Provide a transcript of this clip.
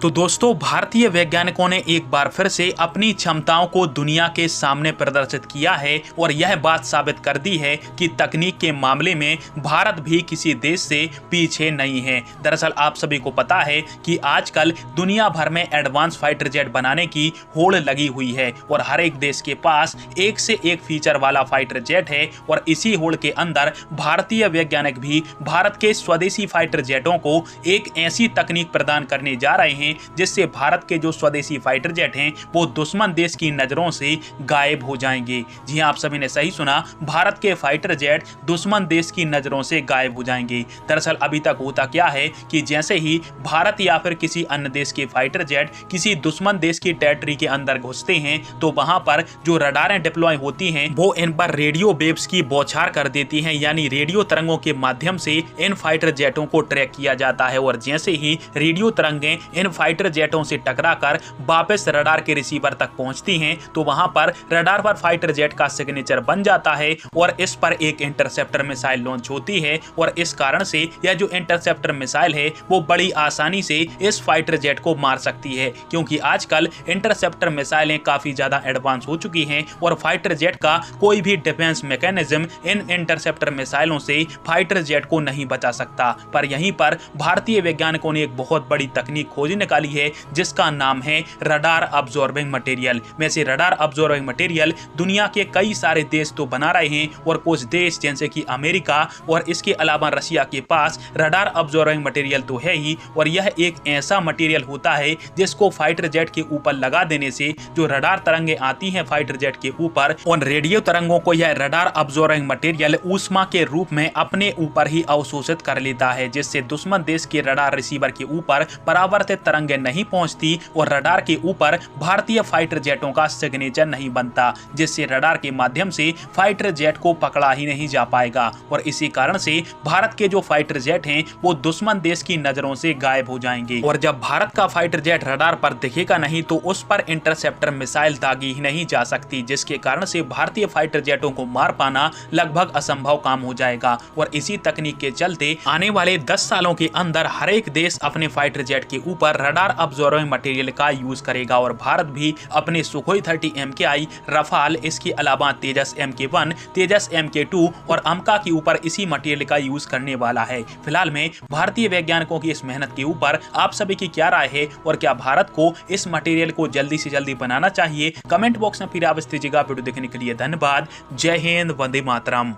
तो दोस्तों, भारतीय वैज्ञानिकों ने एक बार फिर से अपनी क्षमताओं को दुनिया के सामने प्रदर्शित किया है और यह बात साबित कर दी है कि तकनीक के मामले में भारत भी किसी देश से पीछे नहीं है। दरअसल आप सभी को पता है कि आजकल दुनिया भर में एडवांस फाइटर जेट बनाने की होड़ लगी हुई है और हर एक देश के पास एक से एक फीचर वाला फाइटर जेट है और इसी होड़ के अंदर भारतीय वैज्ञानिक भी भारत के स्वदेशी फाइटर जेटों को एक ऐसी तकनीक प्रदान करने जा रहे हैं जिससे भारत के जो स्वदेशी फाइटर जेट हैं वो दुश्मन देश की नजरों से गायब हो जाएंगे। जी हां, आप सभी ने सही सुना, भारत के फाइटर जेट दुश्मन देश की नजरों से गायब हो जाएंगे। दरअसल अभी तक होता क्या है कि जैसे ही भारत या फिर किसी अन्य देश के फाइटर जेट किसी दुश्मन देश की टेरिटरी के अंदर घुसते हैं तो वहां पर जो रडारें डिप्लॉय होती हैं वो इन पर रेडियो वेव्स की बौछार कर देती हैं, यानी रेडियो तरंगों के माध्यम से इन फाइटर जेटों को ट्रैक किया जाता है और जैसे ही रेडियो तरंगें इन फाइटर जेटों से टकराकर वापस रडार के रिसीवर तक पहुंचती हैं तो वहां पर रडार पर फाइटर जेट का सिग्नेचर बन जाता है और इस पर एक इंटरसेप्टर मिसाइल लॉन्च होती है और इस कारण से यह जो इंटरसेप्टर मिसाइल है वो बड़ी आसानी से इस फाइटर जेट को मार सकती है, क्योंकि आजकल इंटरसेप्टर मिसाइलें काफी ज्यादा एडवांस हो चुकी हैं और फाइटर जेट का कोई भी डिफेंस मैकेनिज्म इन इंटरसेप्टर मिसाइलों से फाइटर जेट को नहीं बचा सकता। पर यहीं पर भारतीय वैज्ञानिकों ने एक बहुत बड़ी तकनीक खोज निकाली है जिसका नाम है रडार अब्जॉर्बिंग मटेरियल। वैसे रडार अब्जॉर्बिंग मटेरियल दुनिया के कई सारे देश तो बना रहे हैं और कुछ देश जैसे कि अमेरिका और इसके अलावा रशिया के पास रडार अब्जॉर्बिंग मटेरियल तो है ही, और यह एक ऐसा मटेरियल होता है जिसको फाइटर जेट के ऊपर लगा देने से जो रडार तरंगे आती हैं फाइटर जेट के ऊपर, उन रेडियो तरंगों को यह रडार अब्जॉर्बिंग मटेरियल ऊष्मा के रूप में अपने ऊपर ही अवशोषित कर लेता है, जिससे दुश्मन देश के रडार रिसीवर के ऊपर परावर्तित तरंगे नहीं पहुंचती और रडार के ऊपर भारतीय फाइटर जेटों का सिग्नेचर नहीं बनता, जिससे रडार के माध्यम से फाइटर जेट को पकड़ा ही नहीं जा पाएगा और इसी कारण से भारत के जो फाइटर जेट हैं वो दुश्मन देश की नजरों से गायब हो जाएंगे और जब भारत का फाइटर जेट रडार पर दिखेगा नहीं तो उस पर इंटरसेप्टर मिसाइल दागी ही नहीं जा सकती, जिसके कारण से भारतीय फाइटर जेटों को मार पाना लगभग असंभव काम हो जाएगा। और इसी तकनीक के चलते आने वाले 10 सालों के अंदर हर एक देश अपने फाइटर जेट के ऊपर रडार अब्जॉर्बिंग मटेरियल का यूज करेगा और भारत भी अपने सुखोई 30 MKI, रफाल, इसके अलावा तेजस MK1, तेजस MK2 और अमका के ऊपर इसी मटेरियल का यूज करने वाला है। फिलहाल में भारतीय वैज्ञानिकों की इस मेहनत के ऊपर आप सभी की क्या राय है और क्या भारत को इस मटेरियल को जल्दी से जल्दी बनाना चाहिए? कमेंट बॉक्स में फिर आप दीजिएगा। वीडियो देखने के लिए धन्यवाद। जय हिंद, वंदे मातरम।